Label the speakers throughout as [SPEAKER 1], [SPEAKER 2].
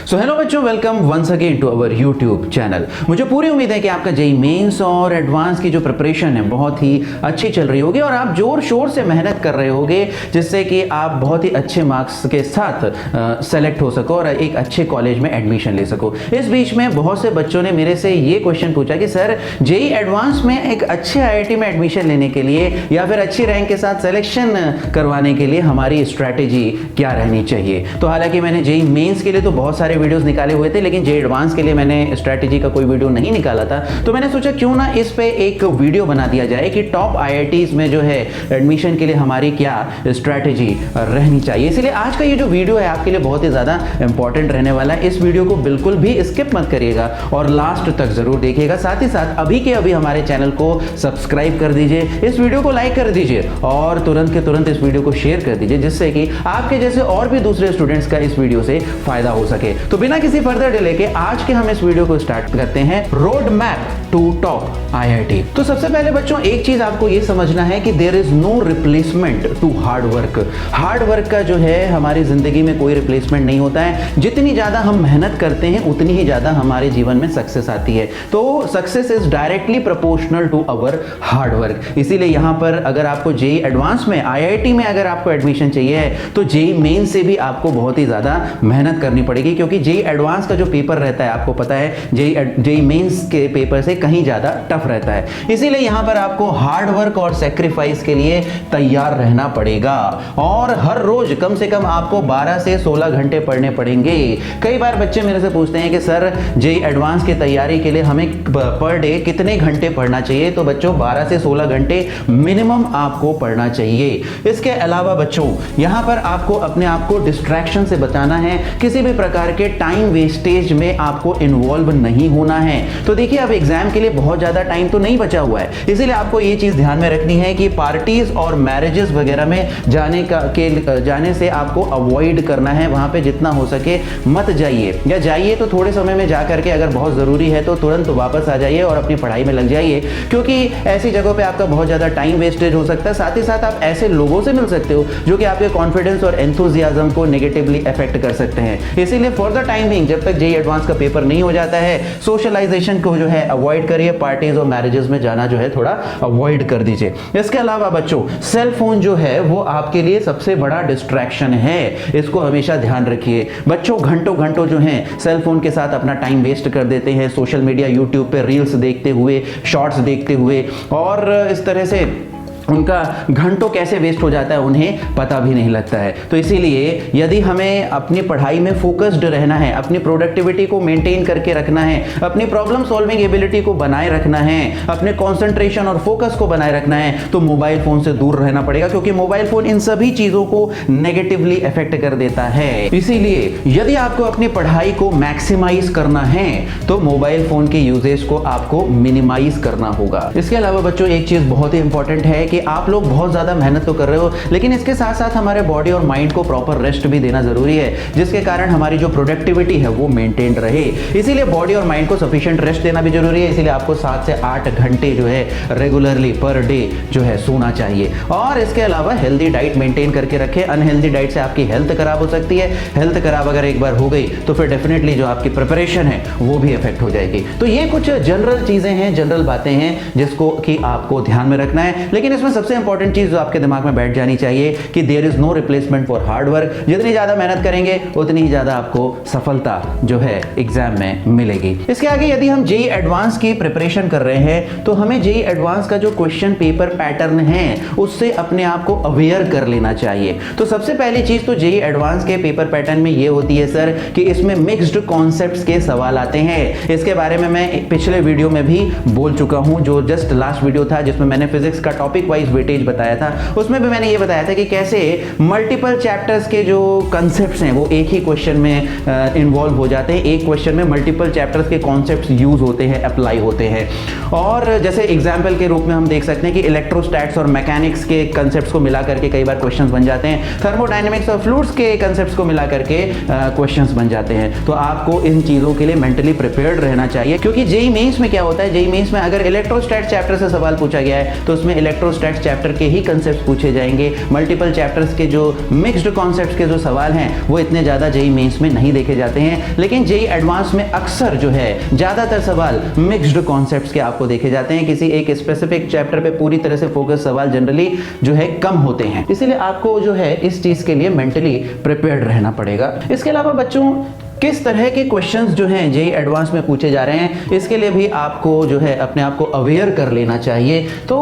[SPEAKER 1] सो hello बच्चों, welcome once again to our YouTube channel. मुझे पूरी उम्मीद है कि आपका जेई मेंस और एडवांस की जो प्रिपरेशन है बहुत ही अच्छी चल रही होगी और आप जोर शोर से मेहनत कर रहे होगे, जिससे कि आप बहुत ही अच्छे मार्क्स के साथ सेलेक्ट हो सको और एक अच्छे कॉलेज में एडमिशन ले सको। इस बीच में बहुत से बच्चों ने मेरे से ये क्वेश्चन पूछा कि सर, जेई एडवांस में एक अच्छे आईआईटी में एडमिशन लेने के लिए या फिर अच्छी रैंक के साथ सिलेक्शन करवाने के लिए हमारी स्ट्रैटेजी क्या रहनी चाहिए। तो हालांकि मैंने जेई मेंस के लिए तो बहुत सारे वीडियोस निकाले हुए थे, लेकिन जेई एडवांस के लिए मैंने स्ट्रैटेजी का कोई वीडियो नहीं निकाला था। तो मैंने सोचा क्यों ना इस पे एक वीडियो बना दिया जाए कि टॉप आईआईटीज में जो है एडमिशन के लिए हमारी क्या स्ट्रैटेजी रहनी चाहिए। इसलिए आज का ये जो वीडियो है आपके लिए बहुत ही ज़्यादा इंपॉर्टेंट रहने वाला है। इस वीडियो को बिल्कुल भी स्किप मत करिएगा और लास्ट तक जरूर देखिएगा। साथ ही साथ अभी के अभी हमारे चैनल को सब्सक्राइब कर दीजिए, इस वीडियो को लाइक कर दीजिए और तुरंत के तुरंत इस वीडियो को शेयर कर दीजिए, जिससे कि आपके जैसे और भी दूसरे स्टूडेंट्स का इस वीडियो से फायदा हो सके। तो बिना किसी फर्दर डिले के आज के हम इस वीडियो को स्टार्ट करते हैं, road map to top IIT. तो सबसे पहले बच्चों एक चीज आपको ये समझना है कि there is no replacement to hard work. Hard work का जो है हमारी जिंदगी में कोई रिप्लेसमेंट नहीं होता है। जितनी ज्यादा हम मेहनत करते हैं उतनी ही ज्यादा हमारे जीवन में सक्सेस आती है। तो success is directly proportional to our hard work. इसीलिए यहां पर अगर आपको जेई एडवांस में आईआईटी में अगर आपको एडमिशन चाहिए है तो जेई मेन से भी आपको बहुत ही ज्यादा मेहनत करनी पड़ेगी, क्योंकि जेई एडवांस का जो पेपर रहता है आपको पता है जेई मेंस के पेपर से कहीं ज्यादा टफ रहता है। इसीलिए यहां पर आपको हार्ड वर्क और सैक्रिफाइस के लिए तैयार रहना पड़ेगा और हर रोज कम से कम आपको 12 से 16 घंटे पढ़ने पड़ेंगे। कई बार बच्चे मेरे से पूछते हैं कि सर जेई एडवांस की तैयारी के लिए हमें पर डे कितने घंटे पढ़ना चाहिए। तो बच्चों 12 से 16 घंटे मिनिमम आपको पढ़ना चाहिए। इसके अलावा बच्चों यहां पर आपको अपने आप को डिस्ट्रैक्शन से बचाना है, किसी भी प्रकार के टाइम वेस्टेज में आपको इन्वॉल्व नहीं होना है। तो देखिए अब एग्जाम के लिए बहुत ज्यादा टाइम तो नहीं बचा हुआ है, इसीलिए आपको ये चीज ध्यान में रखनी है कि पार्टीज और मैरिजेस वगैरह में जाने से आपको अवॉइड करना है। वहां पे जितना हो सके मत जाइए, या जाइए तो थोड़े समय में जाकर के अगर बहुत जरूरी है तो तुरंत वापस आ जाइए और अपनी पढ़ाई में लग जाइए, क्योंकि ऐसी जगहों पे आपका बहुत ज्यादा टाइम वेस्टेज हो सकता है। साथ ही साथ आप ऐसे लोगों से मिल सकते हो जो कि आपके कॉन्फिडेंस और एंथुजियाज्म को नेगेटिवली अफेक्ट कर सकते हैं। इसीलिए फॉर द टाइम बिंग जब तक जेई एडवांस का पेपर नहीं हो जाता है, सोशलाइजेशन को जो है अवॉइड करिए, पार्टीज और मैरिजेस में जाना जो है थोड़ा अवॉइड कर दीजिए। इसके अलावा बच्चों सेल फोन जो है वो आपके लिए सबसे बड़ा डिस्ट्रैक्शन है, इसको हमेशा ध्यान रखिए। बच्चों घंटों घंटों जो है सेल फोन के साथ अपना टाइम वेस्ट कर देते हैं, सोशल मीडिया यूट्यूब पे रील्स देखते हुए, शॉर्ट्स देखते हुए, और इस तरह से उनका घंटों कैसे वेस्ट हो जाता है उन्हें पता भी नहीं लगता है। तो इसीलिए यदि हमें अपनी पढ़ाई में फोकस्ड रहना है, अपनी प्रोडक्टिविटी को मेंटेन करके रखना है, अपनी प्रॉब्लम सॉल्विंग एबिलिटी को बनाए रखना है, अपने कंसंट्रेशन और फोकस को बनाए रखना है, तो मोबाइल फोन से दूर रहना पड़ेगा, क्योंकि मोबाइल फोन इन सभी चीजों को नेगेटिवली अफेक्ट कर देता है। इसीलिए यदि आपको अपनी पढ़ाई को मैक्सिमाइज करना है तो मोबाइल फोन के यूजेज को आपको मिनिमाइज करना होगा। इसके अलावा बच्चों एक चीज बहुत ही इंपॉर्टेंट है कि आप लोग बहुत ज्यादा मेहनत तो कर रहे हो, लेकिन इसके साथ साथ हमारे बॉडी और माइंड को प्रॉपर रेस्ट भी देना जरूरी है, जिसके कारण हमारी जो प्रोडक्टिविटी है वो मेंटेन रहे। इसीलिए बॉडी और माइंड को सफिशिएंट रेस्ट देना भी जरूरी है। इसीलिए आपको 7 से 8 घंटे जो है रेगुलरली पर डे जो है सोना चाहिए। और इसके अलावा हेल्दी डाइट मेंटेन करके रखें। अनहेल्दी डाइट से आपकी हेल्थ खराब हो सकती है। हेल्थ खराब अगर एक बार हो गई तो फिर डेफिनेटली जो आपकी प्रिपरेशन है वो भी इफेक्ट हो जाएगी। तो ये कुछ जनरल चीजें हैं, जनरल बातें हैं जिसको कि आपको ध्यान में रखना है। लेकिन इसमें सबसे इंपॉर्टेंट चीज जो आपके दिमाग में बैठ जानी चाहिए कि there is no replacement for hard work. जितनी ज्यादा मेहनत करेंगे उतनी ही ज्यादा आपको सफलता जो है एग्जाम में मिलेगी। इसके आगे यदि हम जेई एडवांस की प्रिपरेशन कर रहे हैं तो हमें जेई एडवांस का जो क्वेश्चन पेपर पैटर्न है उससे अपने आप को अवेयर कर लेना चाहिए। तो सबसे पहली चीज तो जेई एडवांस के पेपर पैटर्न में ये होती है सर कि इसमें मिक्स्ड कॉन्सेप्ट्स के सवाल आते हैं। इसके बारे में मैं पिछले वीडियो में भी बोल चुका हूं, जो जस्ट लास्ट वीडियो था जिसमें मैंने फिजिक्स का टॉपिक वाइज वेटेज बताया था। उसमें भी मैंने ये बताया था कि कैसे मल्टीपल चैप्टर्स के जो कॉन्सेप्ट्स हैं वो एक ही क्वेश्चन में इन्वॉल्व हो जाते हैं। एक क्वेश्चन में मल्टीपल चैप्टर्स के कॉन्सेप्ट्स यूज होते हैं, अप्लाई होते हैं। और जैसे एग्जाम्पल के रूप में हम देख सकते हैं कि इलेक्ट्रोस्टैट्स और मैकेनिक्स के कॉन्सेप्ट्स को मिला करके कई बार क्वेश्चंस बन जाते हैं। थर्मोडायनेमिक्स और फ्लूइड्स के कॉन्सेप्ट्स को मिला करके क्वेश्चंस बन जाते हैं। तो आपको इन चीजों के लिए मेंटली प्रिपेयर्ड रहना चाहिए, क्योंकि जेई मेंस में क्या होता है, जेई मेंस में अगर इलेक्ट्रोस्टैट चैप्टर से सवाल पूछा गया है तो उसमें इलेक्ट्रोस्टैट स्टैट्स चैप्टर के ही कंसेप्ट पूछे जाएंगे। मल्टीपल चैप्टर्स के जो मिक्स्ड कॉन्सेप्ट्स के जो सवाल हैं वो इतने ज़्यादा जेईई मेंस में नहीं देखे जाते हैं, लेकिन जेईई एडवांस में अक्सर जो है ज़्यादातर सवाल मिक्स्ड कॉन्सेप्ट्स के आपको देखे जाते हैं। किसी एक स्पेसिफिक चैप्टर पे पूरी तरह से फोकस सवाल जनरली जो है कम होते हैं, इसीलिए आपको जो है इस चीज़ के लिए मेंटली प्रिपेयर्ड रहना पड़ेगा। इसके अलावा बच्चों किस तरह के क्वेश्चंस जो हैं जेईई एडवांस में पूछे जा रहे हैं, इसके लिए भी आपको जो है अपने आप को अवेयर कर लेना चाहिए। तो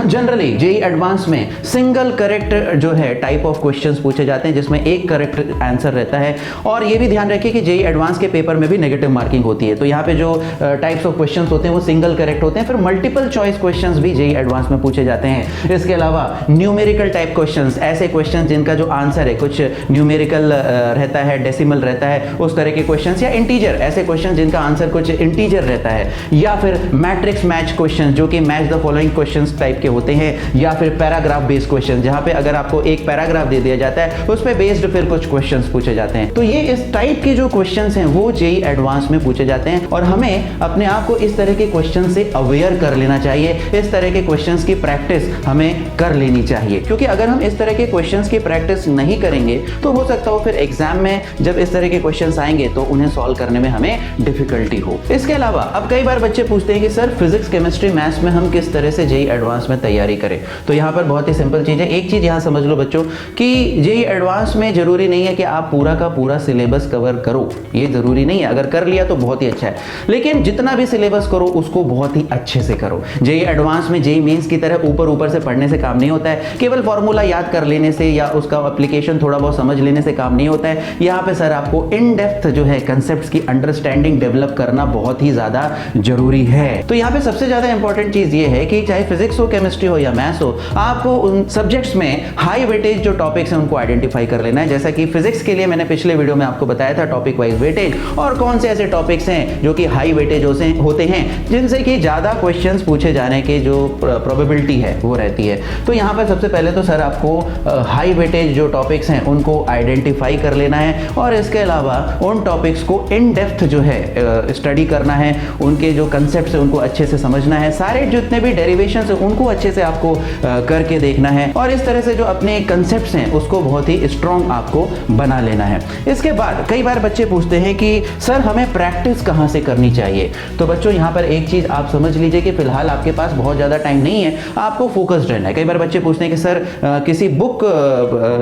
[SPEAKER 1] जनरली जेईई एडवांस में सिंगल करेक्ट जो है टाइप ऑफ क्वेश्चंस पूछे जाते हैं, जिसमें एक करेक्ट आंसर रहता है। और ये भी ध्यान रखिए कि जेईई एडवांस के पेपर में भी नेगेटिव मार्किंग होती है, तो यहाँ पे जो टाइप्स ऑफ क्वेश्चंस होते हैं वो सिंगल करेक्ट होते हैं। फिर मल्टीपल चॉइस क्वेश्चंस भी जेईई एडवांस में पूछे जाते हैं। इसके अलावा न्यूमेरिकल टाइप क्वेश्चंस, ऐसे क्वेश्चंस जिनका जो आंसर है कुछ न्यूमेरिकल रहता है, डेसिमल रहता है, उस तरह के क्वेश्चंस, या इंटीजर, ऐसे क्वेश्चन जिनका आंसर कुछ इंटीजर रहता है, या फिर मैट्रिक्स मैच क्वेश्चन जो कि match the following questions type के होते हैं, या फिर पैराग्राफ बेस्ड क्वेश्चन जहां पे अगर आपको एक पैराग्राफ दे दिया जाता है उस पे बेस्ड फिर कुछ क्वेश्चंस पूछे जाते हैं। तो ये इस टाइप के जो क्वेश्चंस हैं वो जेईई एडवांस में पूछे जाते हैं, और हमें अपने आप को इस तरह के क्वेश्चन से अवेयर कर लेना चाहिए। इस तरह के क्वेश्चंस की प्रैक्टिस हमें कर लेनी चाहिए, क्योंकि अगर हम इस तरह के क्वेश्चंस की प्रैक्टिस नहीं करेंगे तो हो सकता हो फिर एग्जाम में जब इस तरह के क्वेश्चंस आएंगे तो उन्हें सॉल्व करने में हमें डिफिकल्टी हो। इसके अलावा अब कई बार बच्चे पूछते हैं कि सर फिजिक्स, केमिस्ट्री, मैथ्स में हम किस तरह से जेईई एडवांस में तैयारी करें। तो यहाँ पर बहुत ही सिंपल चीज है। एक चीज यहाँ समझ लो बच्चों कि जेईई एडवांस में जरूरी नहीं है कि आप पूरा का पूरा सिलेबस कवर करो, ये जरूरी नहीं है। अगर कर लिया तो बहुत ही अच्छा है, लेकिन जितना भी सिलेबस करो उसको बहुत ही अच्छे से करो। जेईई एडवांस में जेईई मेंस की तरह ऊपर ऊपर से पढ़ने से काम नहीं होता है, केवल फॉर्मूला याद कर लेने से या उसका एप्लीकेशन थोड़ा बहुत समझ लेने से काम नहीं होता है। यहाँ पे सर आपको इन डेप्थ जो है कंसेप्ट्स की अंडरस्टैंडिंग डेवलप करना बहुत ही ज्यादा जरूरी है। तो यहाँ पे सबसे ज्यादा इंपॉर्टेंट चीज ये है कि चाहे फिजिक्स हो, केमिस्ट्री हो या मैथ्स हो, आपको उन सब्जेक्ट्स में हाई वेटेज जो टॉपिक्स हैं उनको आइडेंटिफाई कर लेना है। जैसा कि फिजिक्स के लिए मैंने पिछले वीडियो में आपको बताया था टॉपिक वाइज वेटेज, और कौन से ऐसे टॉपिक्स हैं जो कि हाई वेटेज होते हैं, जिनसे कि ज्यादा क्वेश्चंस पूछे जाने के जो प्रोबेबिलिटी है वो रहती है। तो यहाँ पर सबसे पहले तो सर आपको हाई वेटेज जो टॉपिक्स हैं उनको आइडेंटिफाई कर लेना है, और इसके अलावा उन टॉपिक्स को इन डेप्थ जो है स्टडी करना है, उनके जो कंसेप्ट्स है उनको अच्छे से समझना है, सारे जितने भी डेरिवेशंस हैं उनको अच्छे से आपको करके देखना है, और इस तरह से जो अपने कंसेप्ट्स हैं उसको बहुत ही स्ट्रॉन्ग आपको बना लेना है। इसके बाद कई बार बच्चे पूछते हैं कि सर हमें प्रैक्टिस कहाँ से करनी चाहिए। तो बच्चों यहाँ पर एक चीज आप समझ लीजिए कि फिलहाल आपके पास बहुत ज़्यादा टाइम नहीं है, आपको फोकस्ड रहना है। कई बार बच्चे पूछते हैं कि सर किसी बुक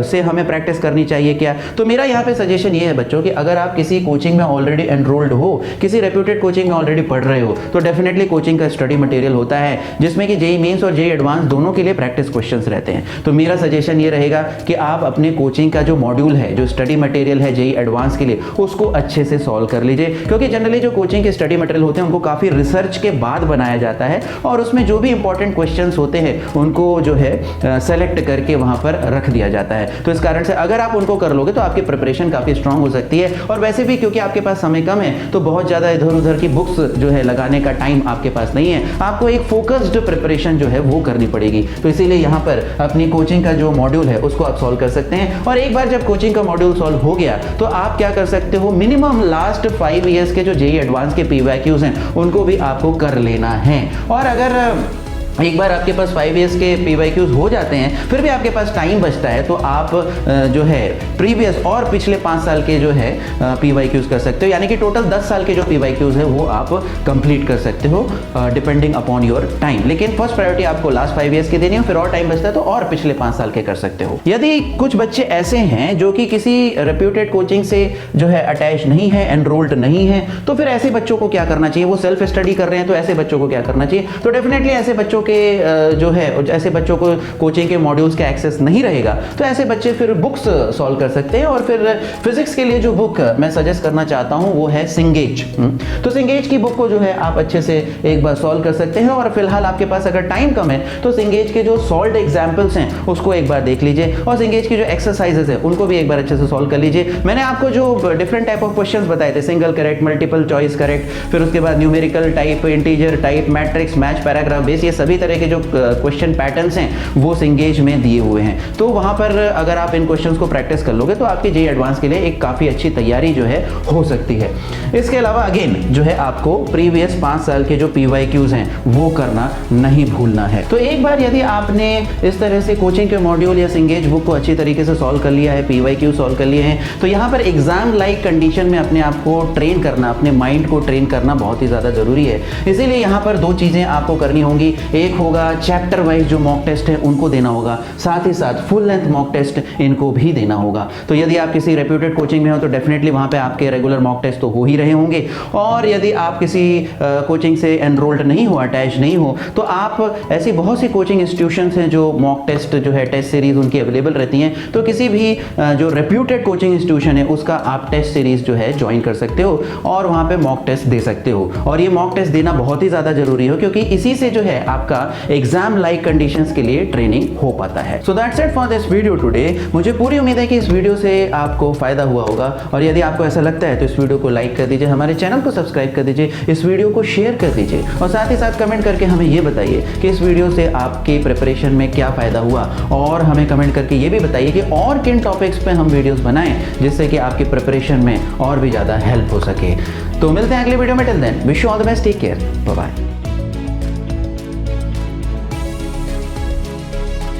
[SPEAKER 1] से हमें प्रैक्टिस करनी चाहिए क्या। तो मेरा यहाँ पे सजेशन ये है बच्चों कि अगर आप किसी कोचिंग में ऑलरेडी एनरोल्ड हो, किसी रेप्यूटेड कोचिंग में ऑलरेडी पढ़ रहे हो, तो डेफिनेटली कोचिंग का स्टडी मटेरियल होता है जिसमें कि जेईई मेंस और जेईई एडवांस दोनों के लिए प्रैक्टिस क्वेश्चंस रहते हैं। तो मेरा सजेशन ये रहेगा कि आप अपने कोचिंग का जो मॉड्यूल है, जो स्टडी मटेरियल है जेईई एडवांस के लिए, उसको अच्छे से सॉल्व कर लीजिए, क्योंकि जनरली जो कोचिंग के स्टडी मटेरियल होते हैं उनको काफी रिसर्च के बाद बनाया जाता है, और उसमें जो भी इंपॉर्टेंट क्वेश्चंस होते हैं उनको जो है सेलेक्ट करके वहां पर रख दिया जाता है। तो इस कारण से अगर आप उनको कर लोगे तो आपकी प्रिपरेशन काफी स्ट्रांग हो सकती है। और वैसे भी क्योंकि आपके पास समय कम है तो बहुत ज्यादा इधर उधर की बुक्स जो है लगाने का टाइम आपके पास नहीं है, आपको एक फोकस्ड प्रिपरेशन जो है वो करनी पड़ेगी। तो इसीलिए यहाँ पर अपनी कोचिंग का जो मॉड्यूल है उसको आप सॉल्व कर सकते हैं, और एक बार जब कोचिंग का मॉड्यूल सॉल्व हो गया तो आप क्या कर सकते हो, मिनिमम लास्ट 5 इयर्स के जो जेईई एडवांस के पीवाईक्यूज हैं उनको भी आपको कर लेना है। और अगर एक बार आपके पास 5 इयर्स के पीवाईक्यूज हो जाते हैं, फिर भी आपके पास टाइम बचता है, तो आप जो है प्रीवियस और पिछले 5 साल के जो है पीवाईक्यूज कर सकते हो, यानी कि टोटल 10 साल के जो पीवाईक्यूज है वो आप कंप्लीट कर सकते हो डिपेंडिंग अपॉन योर टाइम। लेकिन फर्स्ट प्रायोरिटी आपको लास्ट 5 इयर्स की देनी है, फिर और टाइम बचता है तो और पिछले 5 साल के कर सकते हो। यदि कुछ बच्चे ऐसे हैं जो कि किसी रेप्यूटेड कोचिंग से जो है अटैच नहीं है, एनरोल्ड नहीं है, तो फिर ऐसे बच्चों को क्या करना चाहिए, वो सेल्फ स्टडी कर रहे हैं तो ऐसे बच्चों को क्या करना चाहिए। तो डेफिनेटली ऐसे बच्चों के जो है, ऐसे बच्चों को कोचिंग के मॉड्यूल्स का एक्सेस नहीं रहेगा, तो ऐसे बच्चे फिर बुक्स सॉल्व कर सकते हैं। और फिर फिजिक्स के लिए जो बुक मैं सजेस्ट करना चाहता हूं वो है सिंगेज। तो सिंगेज की बुक को जो है आप अच्छे से एक बार सॉल्व कर सकते हैं, और फिलहाल आपके पास अगर टाइम कम है तो सिंगेज के जो सॉल्व्ड एग्जांपल्स हैं उसको एक बार देख लीजिए, और सिंगेज की जो एक्सरसाइजेस है उनको भी एक बार अच्छे से सॉल्व कर लीजिए। मैंने आपको जो डिफरेंट टाइप ऑफ क्वेश्चंस बताए थे, single correct, multiple choice correct, फिर उसके बाद numerical type, integer type, matrix, match, paragraph base, ये सभी सभी तरह के जो क्वेश्चन पैटर्न्स हैं वो सिंगेज में दिए हुए हैं। तो वहाँ पर अगर आप इन क्वेश्चंस को प्रैक्टिस कर लोगे तो आपकी जेईई एडवांस के लिए एक काफ़ी अच्छी तैयारी जो है हो सकती है। इसके अलावा अगेन जो है आपको प्रीवियस 5 साल के जो PYQs हैं वो करना नहीं भूलना है। तो एक बार यदि आपने इस तरह से कोचिंग के मॉड्यूल या सिंगेज बुक को अच्छी तरीके से सॉल्व कर लिया है, PYQ सॉल्व कर लिए हैं, तो यहाँ पर एग्जाम लाइक कंडीशन में अपने आप को ट्रेन करना, अपने माइंड को ट्रेन करना बहुत ही ज़्यादा ज़रूरी है। इसीलिए यहाँ पर 2 चीज़ें आपको करनी होंगी। एक होगा चैप्टर वाइज जो मॉक टेस्ट है उनको देना होगा, साथ ही साथ फुल लेंथ मॉक टेस्ट इनको भी देना होगा। तो यदि आप किसी रेप्यूटेड कोचिंग में हो तो डेफिनेटली वहाँ पे आपके रेगुलर मॉक टेस्ट तो हो ही रहे होंगे, और यदि आप किसी कोचिंग से एनरोल्ड नहीं हो, अटैच नहीं हो, तो आप ऐसी बहुत सी कोचिंग इंस्टीट्यूशंस हैं जो मॉक टेस्ट जो है टेस्ट सीरीज उनकी अवेलेबल रहती हैं। तो किसी भी जो रेप्यूटेड कोचिंग इंस्टीट्यूशन है उसका आप टेस्ट सीरीज जो है ज्वाइन कर सकते हो और वहाँ पे मॉक टेस्ट दे सकते हो। और ये मॉक टेस्ट देना बहुत ही ज़्यादा जरूरी हो, क्योंकि इसी से जो है आपका एग्जाम लाइक कंडीशंस के लिए ट्रेनिंग हो पाता है। So that's it for this video today. मुझे पूरी उम्मीद है कि इस वीडियो से आपको फायदा हुआ होगा, और यदि आपको ऐसा लगता है तो इस वीडियो को लाइक कर दीजिए, हमारे चैनल को सब्सक्राइब कर दीजिए, इस वीडियो को शेयर कर दीजिए, और साथ ही साथ कमेंट करके हमें ये बताइए कि इस वीडियो से आपकी प्रिपरेशन में क्या फायदा हुआ, और हमें कमेंट करके ये भी बताइए कि और किन टॉपिक्स पे हम वीडियोस बनाएं जिससे कि आपकी प्रिपरेशन में और भी ज़्यादा हेल्प हो सके। तो मिलते हैं अगले वीडियो में। Till then wish you all the best, take care, bye bye.